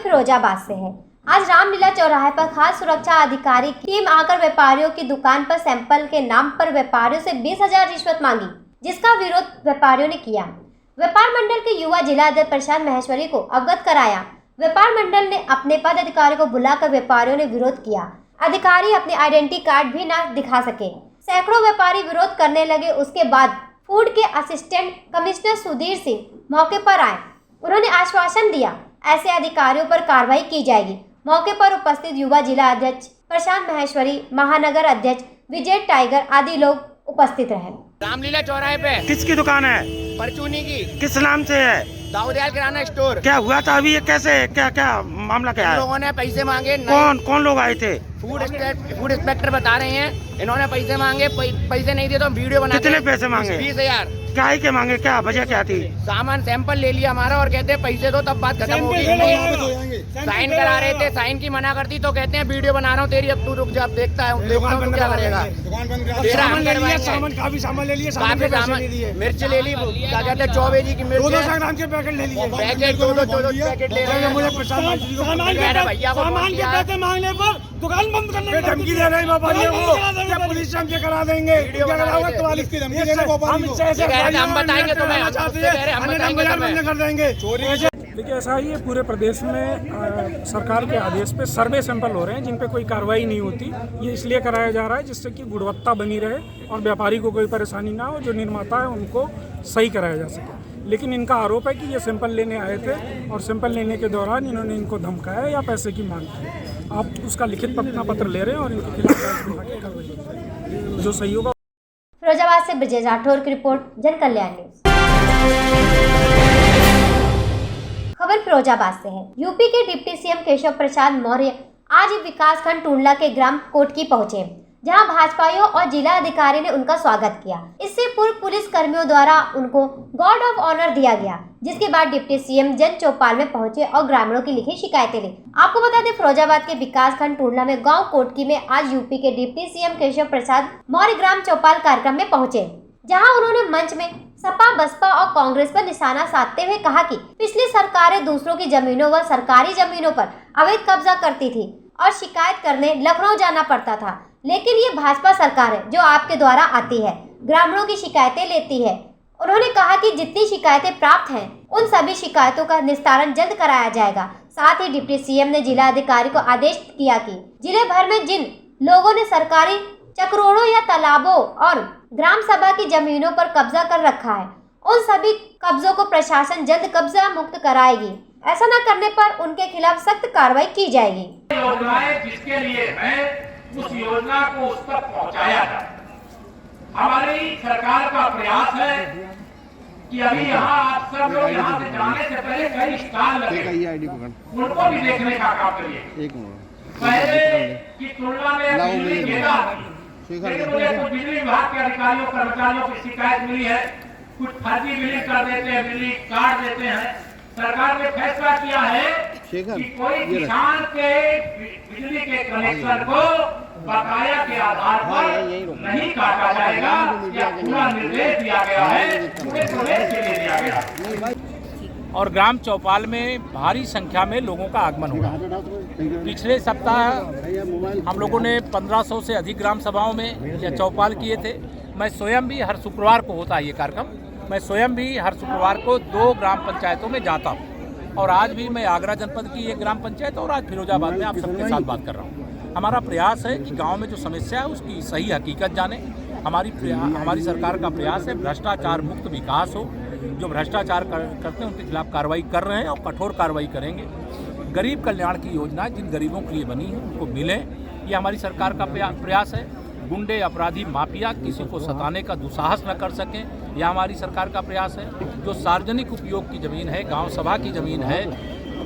फिरोजाबाद से है। आज रामलीला चौराहे पर खास सुरक्षा अधिकारी की टीम आकर व्यापारियों की दुकान पर सैंपल के नाम पर व्यापारियों से 20,000 रिश्वत मांगी, जिसका विरोध व्यापारियों ने किया। व्यापार मंडल के युवा जिला अध्यक्ष प्रशांत महेश्वरी को अवगत कराया। व्यापार मंडल ने अपने पदाधिकारी को बुलाकर व्यापारियों ने विरोध किया। अधिकारी अपने आइडेंटिटी कार्ड भी न दिखा सके। सैकड़ों व्यापारी विरोध करने लगे। उसके बाद फूड के असिस्टेंट कमिश्नर सुधीर सिंह मौके पर आए। उन्होंने आश्वासन दिया ऐसे अधिकारियों पर कार्रवाई की जाएगी। मौके पर उपस्थित युवा जिला अध्यक्ष प्रशांत महेश्वरी, महानगर अध्यक्ष विजय टाइगर आदि लोग उपस्थित रहे। रामलीला चौराहे पे किसकी दुकान है? परचूनी की। किस नाम से है? दाऊदयाल किराना स्टोर। क्या हुआ था अभी? ये कैसे क्या मामला क्या है? लोगों ने पैसे मांगे। कौन लोग आए थे? फूड इंस्पेक्टर बता रहे हैं इन्होंने पैसे मांगे, पैसे नहीं दिए तो वीडियो बना। कितने पैसे मांगे? 20,000। क्या ही के मांगे? क्या वजह क्या थी? सामान सैंपल ले लिया हमारा और कहते हैं पैसे दो तब बात खत्म होगी। साइन करा रहे थे, साइन की मना करती तो कहते हैं वीडियो बना रहा हूँ तेरी, अब तू रुक जा, अब देखता है तू क्या करेगा। काफी सामान ले लिए, काफी सामान, मिर्च ले ली, क्या कहते हैं 24 जी की मिर्च, 200 ग्राम के पैकेट ले लिए। पैकेट 2 पैकेट ले रहे हैं। मुझे सामान के पैसे मांगने पर दुकान बंद करने की धमकी दे रहे हैं व्यापारियों को। पुलिस से हम करा देंगे। हम बताएंगे तुम्हें, हम कर देंगे। देखिए ऐसा ही है, पूरे प्रदेश में सरकार के आदेश पे सर्वे सैंपल हो रहे हैं जिन पे कोई कार्रवाई नहीं होती। ये इसलिए कराया जा रहा है जिससे कि गुणवत्ता बनी रहे और व्यापारी को कोई परेशानी ना हो, जो निर्माता है उनको सही कराया जा सके। लेकिन इनका आरोप है कि ये सैंपल लेने आए थे और सैंपल लेने के दौरान इन्होंने इनको धमकाया या पैसे की मांग की। आप उसका लिखित अपना पत्र ले रहे हैं और इनके खिलाफ कार्रवाई जो सही होगा। फिरोजाबाद से ब्रजेश राठौर की रिपोर्ट, जन कल्याण न्यूज। खबर फिरोजाबाद से है। यूपी के डिप्टी सीएम केशव प्रसाद मौर्य आज विकासखंड टूंडला के ग्राम कोटकी पहुंचे, जहां भाजपाइयों और जिला अधिकारी ने उनका स्वागत किया। इससे पूर्व पुलिस कर्मियों द्वारा उनको गार्ड ऑफ ऑनर दिया गया, जिसके बाद डिप्टी सीएम जन चौपाल में पहुंचे और ग्रामीणों की लिखी शिकायतें ली। आपको बता दें, फिरोजाबाद के विकासखंड टूंडला में गांव कोटकी में आज यूपी के डिप्टी सीएम केशव प्रसाद मौर्य ग्राम चौपाल कार्यक्रम में पहुंचे, जहां उन्होंने मंच में सपा, बसपा और कांग्रेस पर निशाना साधते हुए कहा कि पिछली सरकारें दूसरों की जमीनों व सरकारी जमीनों पर अवैध कब्जा करती थी और शिकायत करने लखनऊ जाना पड़ता था। लेकिन ये भाजपा सरकार है जो आपके द्वारा आती है, ग्रामीणों की शिकायतें लेती है। उन्होंने कहा कि जितनी शिकायतें प्राप्त हैं उन सभी शिकायतों का निस्तारण जल्द कराया जाएगा। साथ ही डिप्टी सीएम ने जिला अधिकारी को आदेश किया कि जिले भर में जिन लोगों ने सरकारी चक्रोड़ों या तालाबों और ग्राम सभा की जमीनों पर कब्जा कर रखा है, उन सभी कब्जों को प्रशासन जल्द कब्जा मुक्त कराएगी। ऐसा न करने पर उनके खिलाफ सख्त कार्रवाई की जाएगी। योजनाएं जिसके लिए है उस योजना को उस तक पहुंचाया जाए। हमारी सरकार का प्रयास है कि अभी यहाँ आप सब लोग यहाँ से जाने से पहले कई स्टॉल लगे, उनको भी देखने का काम करिए। पहले की तुलना में बिजली गिरा, लेकिन मुझे कुछ बिजली विभाग के अधिकारियों कर्मचारियों की शिकायत मिली है, कुछ फर्जी बिलिंग कर देते हैं, बिजली काट देते हैं। सरकार ने फैसला किया है कि कोई किसान के बिजली के कनेक्शन को बकाया के आधार पर नहीं काटा जाएगा। यह पूरा निर्देश दिया गया है, पूरे प्रदेश के लिए दिया गया। और ग्राम चौपाल में भारी संख्या में लोगों का आगमन हुआ। पिछले सप्ताह हम लोगों ने 1500 से अधिक ग्राम सभाओं में यह चौपाल किए थे। मैं स्वयं भी हर शुक्रवार को होता है ये कार्यक्रम, मैं स्वयं भी हर शुक्रवार को 2 ग्राम पंचायतों में जाता हूँ और आज भी मैं आगरा जनपद की एक ग्राम पंचायत और आज फिरोजाबाद में आप सबके साथ बात कर रहा हूँ। हमारा प्रयास है कि गाँव में जो समस्या है उसकी सही हकीकत जाने। हमारी सरकार का प्रयास है भ्रष्टाचार मुक्त विकास हो। जो भ्रष्टाचार करते हैं उनके खिलाफ कार्रवाई कर रहे हैं और कठोर कार्रवाई करेंगे। गरीब कल्याण की योजनाएं जिन गरीबों के लिए बनी है उनको मिले, ये हमारी सरकार का प्रयास है। गुंडे, अपराधी, माफिया किसी को सताने का दुस्साहस न कर सकें, यह हमारी सरकार का प्रयास है। जो सार्वजनिक उपयोग की ज़मीन है, गांव सभा की ज़मीन है,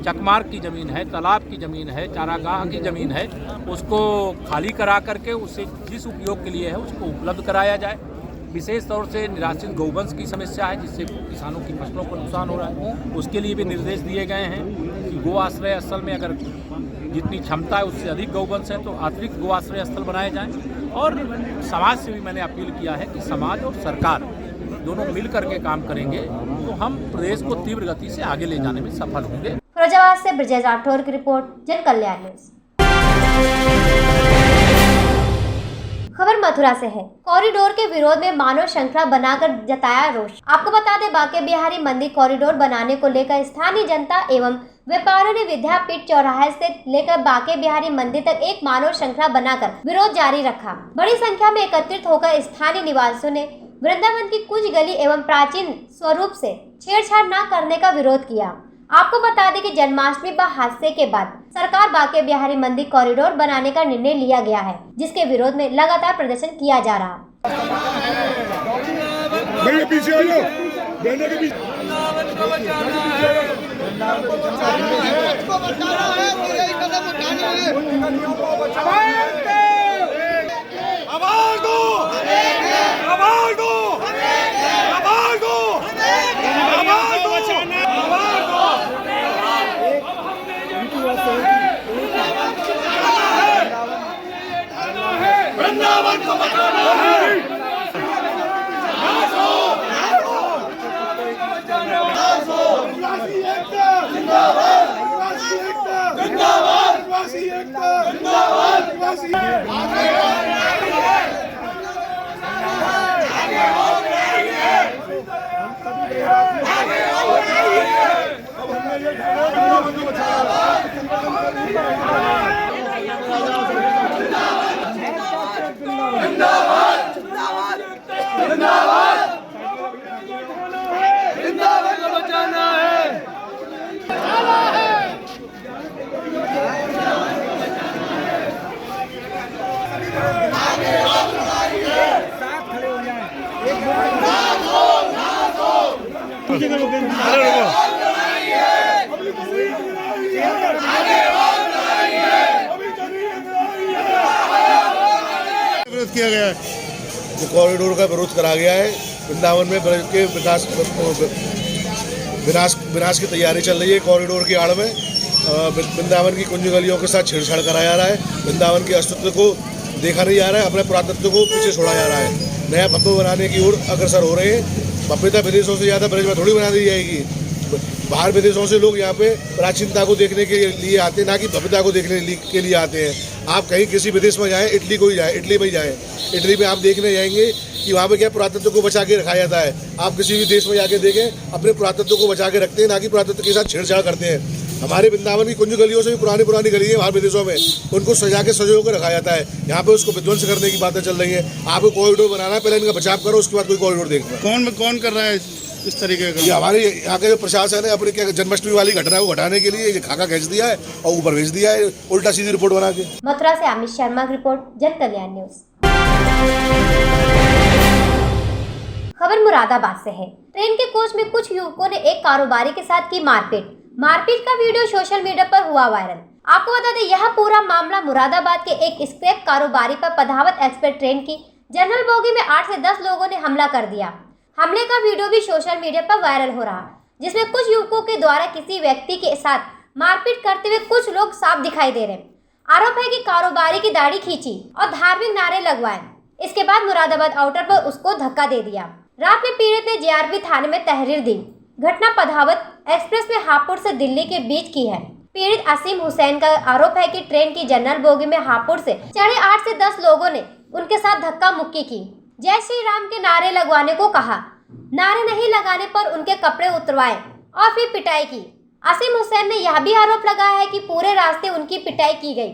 चकमार्ग की ज़मीन है, तालाब की ज़मीन है, चारागाह की ज़मीन है, उसको खाली करा करके उसे जिस उपयोग के लिए है उसको उपलब्ध कराया जाए। विशेष तौर से निराश्रित गौवंश की समस्या है जिससे किसानों की फसलों को नुकसान हो रहा है, उसके लिए भी निर्देश दिए गए हैं कि गो आश्रय स्थल में अगर जितनी क्षमता है उससे अधिक गौवंश है तो अतिरिक्त गो आश्रय स्थल बनाए जाएं। और समाज से भी मैंने अपील किया है कि समाज और सरकार दोनों मिल करके काम करेंगे तो हम प्रदेश को तीव्र गति से आगे ले जाने में सफल होंगे। फिरोजाबाद से ब्रजेश राठौर की रिपोर्ट, जन कल्याण न्यूज। खबर मथुरा से है। कॉरिडोर के विरोध में मानव श्रृंखला बनाकर जताया रोष। आपको बता दें, बांके बिहारी मंदिर कॉरिडोर बनाने को लेकर स्थानीय जनता एवं व्यापारियों ने विद्यापीठ चौराहे से लेकर बांके बिहारी मंदिर तक एक मानव श्रृंखला बनाकर विरोध जारी रखा। बड़ी संख्या में एकत्रित होकर स्थानीय निवासियों ने वृंदावन की कुछ गली एवं प्राचीन स्वरूप से छेड़छाड़ न करने का विरोध किया। आपको बता दें कि जन्माष्टमी व हादसे के बाद सरकार बांके बिहारी मंदिर कॉरिडोर बनाने का निर्णय लिया गया है, जिसके विरोध में लगातार प्रदर्शन किया जा रहा है। वृंदावन को बचाना है। विरोध किया गया है, जो कॉरिडोर का विरोध करा गया है। वृंदावन में ब्रज के विनाश की तैयारी चल रही है। कॉरिडोर की आड़ में वृंदावन की कुंज गलियों के साथ छेड़छाड़ कराया जा रहा है। वृंदावन के अस्तित्व को देखा नहीं जा रहा है, अपने पुरातत्व को पीछे छोड़ा जा रहा है। नया भव्य बनाने की ओर अग्रसर हो रहे हैं। भव्यता विदेशों से ज़्यादा ब्रज में थोड़ी बना दी जाएगी। बाहर विदेशों से लोग यहाँ पे प्राचीनता को देखने के लिए आते हैं, ना कि भव्यता को देखने के लिए आते हैं। आप कहीं किसी विदेश में जाएं, इटली को ही जाएं, इटली में ही जाएं, इटली में आप देखने जाएंगे कि वहाँ पे क्या पुरातत्व को बचा के रखा जाता है। आप किसी भी देश में जाके देखें, अपने पुरातत्व को बचा के रखते हैं, ना कि पुरातत्व के साथ छेड़छाड़ करते हैं। हमारे वृंदावन की कुंज गलियों से भी पुरानी पुरानी गली है बाहर विदेशों में, उनको सजा के सजो कर रखा जाता है। यहाँ पे उसको विध्वंस करने की बातें चल रही है। आपको कॉरिडोर बनाना है, पहले इनका बचाव करो, उसके बाद कोई कॉरिडोर देखना। कौन कर रहा है इस तरीके का? ये हमारे यहाँ के जो प्रशासन है, अपनी क्या जन्माष्टमी वाली घटना को घटाने के लिए ये खाका खींच दिया है और ऊपर भेज दिया है उल्टा सीधी रिपोर्ट बना के। मथुरा से अमित शर्मा की रिपोर्ट, जन कल्याण न्यूज। खबर मुरादाबाद से है। ट्रेन के कोच में कुछ युवकों ने एक कारोबारी के साथ की मारपीट का वीडियो सोशल मीडिया पर हुआ वायरल। आपको बता दें, यह पूरा मामला मुरादाबाद के एक स्क्रैप कारोबारी पर पधावत एक्सप्रेस ट्रेन की जनरल बोगी में 8 से 10 लोगों ने हमला कर दिया। हमले का वीडियो भी सोशल मीडिया पर वायरल हो रहा, जिसमें कुछ युवकों के द्वारा किसी व्यक्ति के साथ मारपीट करते हुए कुछ लोग साफ दिखाई दे रहे। आरोप है कि कारोबारी की दाढ़ी खींची और धार्मिक नारे लगवाए। इसके बाद मुरादाबाद आउटर पर उसको धक्का दे दिया। रात में पीड़ित ने जेआरपी थाने में तहरीर दी। घटना पधावत एक्सप्रेस में हापुड़ से दिल्ली के बीच की है। पीड़ित असीम हुसैन का आरोप है कि ट्रेन की जनरल बोगी में हापुड़ से चढ़े 8 से 10 लोगों ने उनके साथ धक्का मुक्की की, जय श्री राम के नारे लगवाने को कहा। नारे नहीं लगाने पर उनके कपड़े उतरवाए और फिर पिटाई की। असीम हुसैन ने यह भी आरोप लगाया है कि पूरे रास्ते उनकी पिटाई की गई।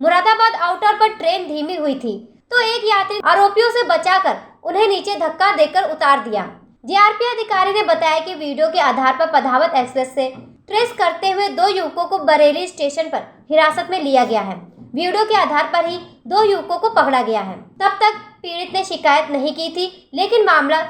मुरादाबाद आउटर पर ट्रेन धीमी हुई थी तो एक यात्री आरोपियों से बचाकर उन्हें नीचे धक्का देकर उतार दिया। जेआरपी अधिकारी ने बताया कि वीडियो के आधार पर पधावत एक्सप्रेस से ट्रेस करते हुए 2 युवकों को बरेली स्टेशन पर हिरासत में लिया गया है। वीडियो के आधार पर ही 2 युवकों को पकड़ा गया है। तब तक पीड़ित ने शिकायत नहीं की थी, लेकिन मामला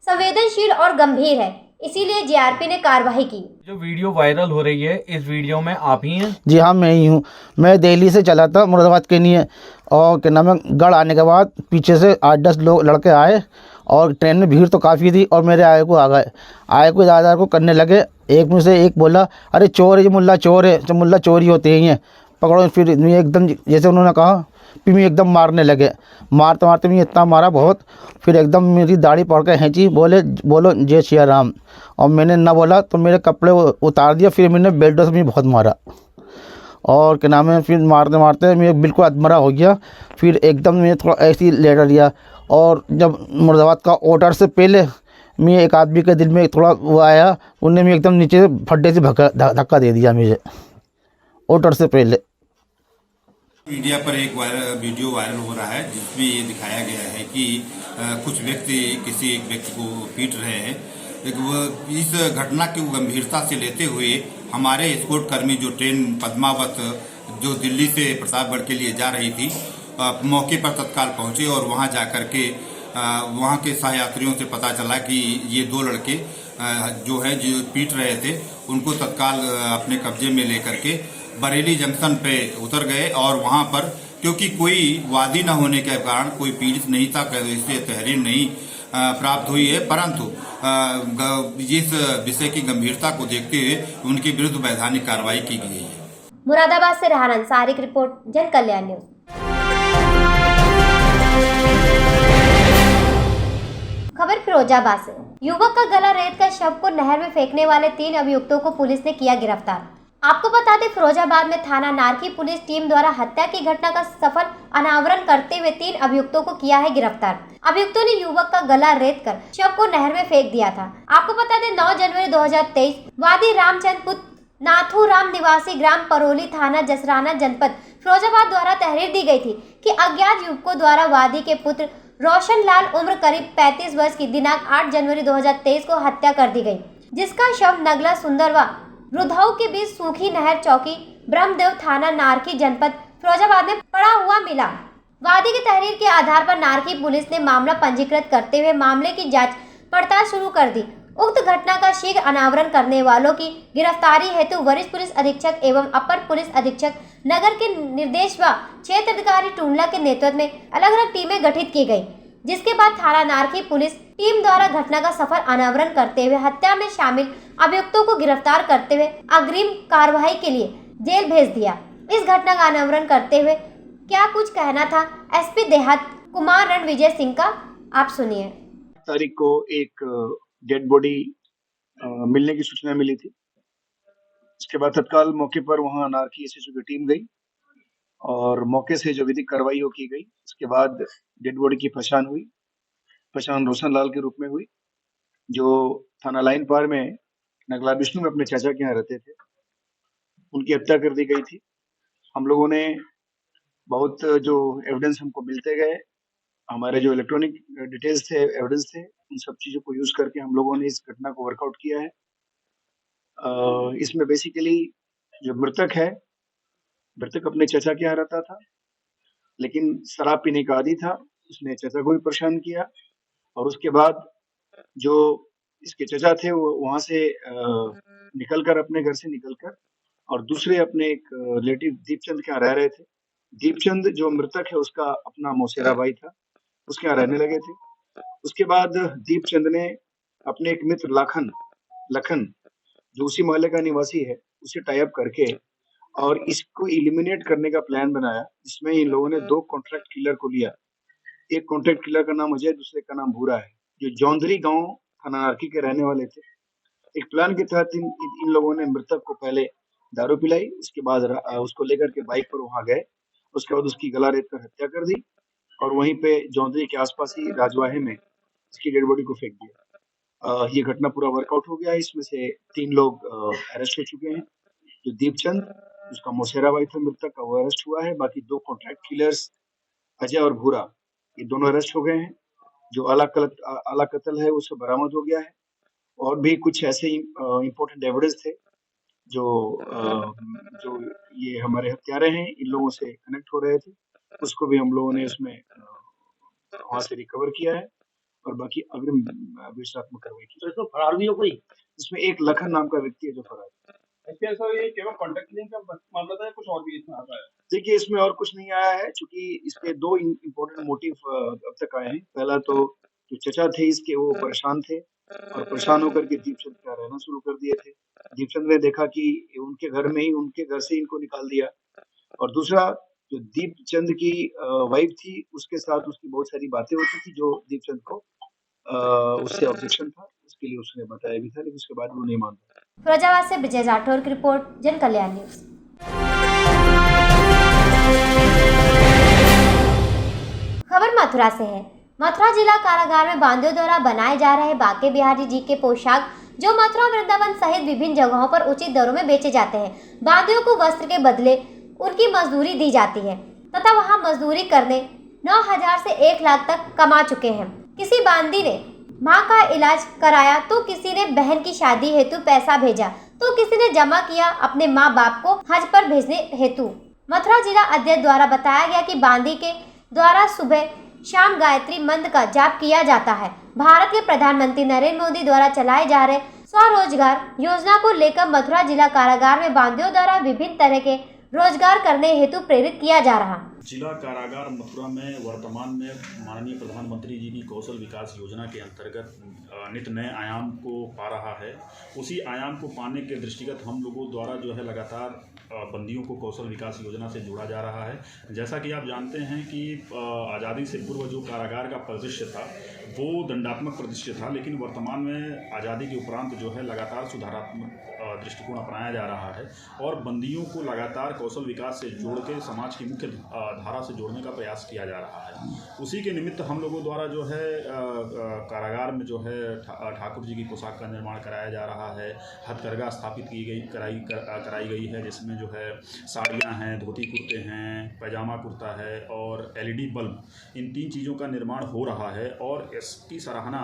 संवेदनशील और गंभीर है, इसीलिए जेआरपी ने कार्रवाई की। जो वीडियो वायरल हो रही है, इस वीडियो में आप ही हैं? जी हाँ, मैं ही हूँ। मैं दिल्ली से चला था मुरादाबाद के लिए, और क्या नाम है, गढ़ आने के बाद पीछे से 8-10 लोग लड़के आए और ट्रेन में भीड़ तो काफ़ी थी और मेरे आए को ज़्यादा को करने लगे। एक मुझसे एक बोला, अरे चोर है, ये मुल्ला चोर है, जब मुल्ला चोरी होते हैं ये, पकड़ो। फिर एकदम जैसे उन्होंने कहा फिर मैं एकदम मारने लगे, मारते मारते मैं इतना मारा बहुत, फिर एकदम मेरी दाढ़ी पकड़ के खींची, बोलो जय सिया राम। और मैंने ना बोला तो मेरे कपड़े उतार दिया, फिर मैंने बेल्टों से भी बहुत मारा और क्या नाम है, फिर मारते मारते मैं बिल्कुल अधमरा हो गया। फिर एकदम मैं थोड़ा ऐसे ही लेट लिया और जब मुर्दाबाद का ऑर्डर से पहले मैं एक आदमी के दिल में थोड़ा वो आया, उनने मैं एकदम नीचे फड्डे से धक्का दे दिया मुझे ऑर्डर से पहले। मीडिया पर एक वीडियो वायरल हो रहा है जिसमें ये दिखाया गया है कि कुछ व्यक्ति किसी एक व्यक्ति को पीट रहे हैं। इस घटना की गंभीरता से लेते हुए हमारे एस्कॉर्ट कर्मी जो ट्रेन पद्मावत जो दिल्ली से प्रतापगढ़ के लिए जा रही थी, मौके पर तत्काल पहुंचे और वहां जाकर के वहां के सहयात्रियों से पता चला कि ये दो लड़के जो पीट रहे थे उनको तत्काल अपने कब्जे में लेकर के बरेली जंक्शन पे उतर गए और वहां पर क्योंकि कोई वादी न होने के कारण कोई पीड़ित नहीं था, इससे तहरीर नहीं प्राप्त हुई है, परंतु इस विषय की गंभीरता को देखते हुए उनके विरुद्ध वैधानिक कार्रवाई की गई है। मुरादाबाद से रेहान अंसारी की रिपोर्ट, जन कल्याण न्यूज। खबर फिरोजाबाद से। युवक का गला रेत कर शव को नहर में फेंकने वाले 3 अभियुक्तों को पुलिस ने किया गिरफ्तार। आपको बता दें, फिरोजाबाद में थाना नारकी पुलिस टीम द्वारा हत्या की घटना का सफल अनावरण करते हुए 3 अभियुक्तों को किया है गिरफ्तार। अभियुक्तों ने युवक का गला रेत कर शव को नहर में फेंक दिया था। आपको बता दें, 9 जनवरी 2023 वादी रामचंद्रपुर नाथूराम निवासी ग्राम परोली थाना जसराना जनपद फिरोजाबाद द्वारा तहरीर दी गई थी कि अज्ञात युवकों द्वारा वादी के पुत्र रोशन लाल उम्र करीब 35 वर्ष की दिनांक 8 जनवरी 2023 को हत्या कर दी गई, जिसका शव नगला सुंदर व रुधौ के बीच सूखी नहर चौकी ब्रह्मदेव थाना नारकी जनपद फिरोजाबाद में पड़ा हुआ मिला। वादी की तहरीर के आधार पर नारकी पुलिस ने मामला पंजीकृत करते हुए मामले की जांच पड़ताल शुरू कर दी। उक्त घटना का शीघ्र अनावरण करने वालों की गिरफ्तारी हेतु वरिष्ठ पुलिस अधीक्षक एवं अपर पुलिस अधीक्षक नगर के निर्देश व क्षेत्र अधिकारी टूंडला के नेतृत्व में अलग अलग टीमें गठित की गई, जिसके बाद थाना नारकी पुलिस टीम द्वारा घटना का सफल अनावरण करते हुए हत्या में शामिल अभियुक्तों को गिरफ्तार करते हुए अग्रिम कार्रवाई के लिए जेल भेज दिया। इस घटना का अनावरण करते हुए क्या कुछ कहना था एसपी देहात कुमार रणविजय सिंह का, आप सुनिए। तारीख को एक डेड बॉडी मिलने की सूचना मिली थी। उसके बाद तत्काल मौके पर वहां नारकी एसएसओ की टीम गई और मौके से जो विधिक कार्रवाई की गई। उसके बाद डेड बॉडी की पहचान हुई। पहचान रोशन लाल के रूप में हुई, जो थाना लाइन पार में नगला विष्णु में अपने चाचा के यहाँ रहते थे। उनकी हत्या कर दी गई थी। हम लोगों ने बहुत जो एविडेंस हमको मिलते गए, हमारे जो इलेक्ट्रॉनिक डिटेल्स थे, एविडेंस थे, उन सब चीजों को यूज करके हम लोगों ने इस घटना को वर्कआउट किया है। इसमें बेसिकली जो मृतक है, मृतक अपने चाचा के यहाँ रहता था, लेकिन शराब पीने का आदी था। उसने चाचा को भी परेशान किया और उसके बाद जो इसके चाचा थे वो वहां से निकलकर अपने घर से निकलकर और दूसरे अपने एक रिलेटिव दीपचंद के यहाँ रह रहे थे। दीपचंद जो मृतक है उसका अपना मौसेरा भाई था, उसके यहाँ रहने लगे थे। उसके बाद दीपचंद ने अपने एक मित्र लखन जो उसी मोहल्ले का निवासी है, उसे टाई अप करके और इसको इलिमिनेट करने का प्लान बनाया, जिसमें इन लोगों ने 2 कॉन्ट्रैक्ट किलर को लिया। एक कॉन्ट्रैक्ट किलर का नाम अजय, दूसरे का नाम भूरा है, जो जौंदरी गांव थाना नारकी के रहने वाले थे। एक प्लान के तहत इन लोगों ने मृतक को पहले दारू पिलाई, उसके बाद उसको लेकर के बाइक पर वहां गए। उसके बाद उसकी गला रेत कर हत्या कर दी और वहीं पे जौंदरी के आसपास ही राजवाहे में इसकी डेड बॉडी को फेंक दिया। ये घटना पूरा वर्कआउट हो गया। इसमें से 3 लोग अरेस्ट हो चुके हैं। जो दीपचंद, उसका मौसेरा भाई था मृतक का, वो अरेस्ट हुआ है। बाकी 2 कॉन्ट्रैक्ट किलर्स अजय और भूरा, ये दोनों अरेस्ट हो गए हैं। जो आला कत्ल है उससे बरामद हो गया है। और भी कुछ ऐसे इम्पोर्टेंट एविडेंस थे जो ये हमारे हत्यारे हैं, इन लोगों से कनेक्ट हो रहे थे, उसको भी हम लोगों ने उसमें वहां से रिकवर किया है और बाकी अग्रिम विवेचनात्मक कार्रवाई की। तो फरार भी हो कोई? इसमें एक लखन नाम का व्यक्ति है जो फरार है। सर, ये केवल कॉन्टैक्ट लिंक का मामला था या कुछ और भी इसमें आता है? देखिए, इसमें और कुछ नहीं आया है, क्योंकि इसके 2 इम्पोर्टेंट मोटिव अब तक आए हैं। पहला तो जो चचा थे इसके, वो परेशान थे और परेशान होकर के दीपचंद का रहना शुरू कर दिए थे। दीपचंद ने देखा कि उनके घर में ही, उनके घर से इनको निकाल दिया। और दूसरा, जो दीपचंद की वाइफ थी उसके साथ उसकी बहुत सारी बातें होती थी जो दीपचंद को उससे ऑब्जेक्शन था, उसके लिए उसने बताया भी था, लेकिन उसके बाद वो नहीं मानता। फिरोजाबाद से विजय राठौर की रिपोर्ट, जन कल्याण न्यूज। खबर मथुरा से है। मथुरा जिला कारागार में बांदियों द्वारा बनाए जा रहे बांके बिहारी जी के पोशाक जो मथुरा वृंदावन सहित विभिन्न जगहों पर उचित दरों में बेचे जाते हैं। बांदियों को वस्त्र के बदले उनकी मजदूरी दी जाती है तथा वहां मजदूरी करने 9,000 से 1 लाख तक कमा चुके हैं। किसी बांदी ने मां का इलाज कराया तो किसी ने बहन की शादी हेतु पैसा भेजा तो किसी ने जमा किया अपने माँ बाप को हज पर भेजने हेतु। मथुरा जिला अध्यक्ष द्वारा बताया गया कि बांदी के द्वारा सुबह शाम गायत्री मंत्र का जाप किया जाता है। भारत के प्रधानमंत्री नरेंद्र मोदी द्वारा चलाए जा रहे स्वरोजगार योजना को लेकर मथुरा जिला कारागार में बांदियों द्वारा विभिन्न तरह के रोजगार करने हेतु प्रेरित किया जा रहा। जिला कारागार मथुरा में वर्तमान में माननीय प्रधानमंत्री जी की कौशल विकास योजना के अंतर्गत नित नए आयाम को पा रहा है। उसी आयाम को पाने के दृष्टिगत हम लोगों द्वारा जो है लगातार बंदियों को कौशल विकास योजना से जोड़ा जा रहा है। जैसा कि आप जानते हैं कि आज़ादी से पूर्व जो कारागार का परिदृश्य था वो दंडात्मक परिदृश्य था, लेकिन वर्तमान में आज़ादी के उपरांत जो है लगातार सुधारात्मक दृष्टिकोण अपनाया जा रहा है और बंदियों को लगातार कौशल विकास से जोड़ के समाज की मुख्य धारा से जोड़ने का प्रयास किया जा रहा है। उसी के निमित्त हम लोगों द्वारा जो है कारागार में जो है ठाकुर जी की पोशाक का निर्माण कराया जा रहा है। हथकरघा स्थापित की गई कराई गई है, जिसमें जो है साड़ियाँ हैं, धोती कुर्ते हैं, पैजामा कुर्ता है और LED बल्ब, इन 3 चीज़ों का निर्माण हो रहा है। और इसकी सराहना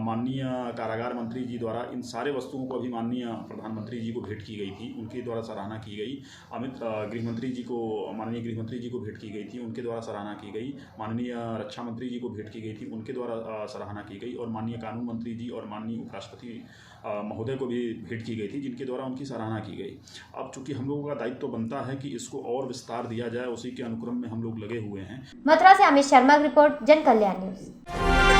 माननीय कारागार मंत्री जी द्वारा इन सारे वस्तुओं को अभी माननीय प्रधानमंत्री जी को भेंट की गई थी, उनके द्वारा सराहना की गई। माननीय गृह मंत्री जी को भेंट की गई थी, उनके द्वारा सराहना की गई। माननीय रक्षा मंत्री जी को भेंट की गई थी, उनके द्वारा सराहना की गई। और माननीय कानून मंत्री जी और माननीय उपराष्ट्रपति महोदय को भी भेंट की गई थी, जिनके द्वारा उनकी सराहना की गई। अब चूंकि हम लोगों का दायित्व बनता है कि इसको और विस्तार दिया जाए, उसी के अनुक्रम में हम लोग लगे हुए हैं। मथुरा से अमित शर्मा की रिपोर्ट, जन कल्याण न्यूज।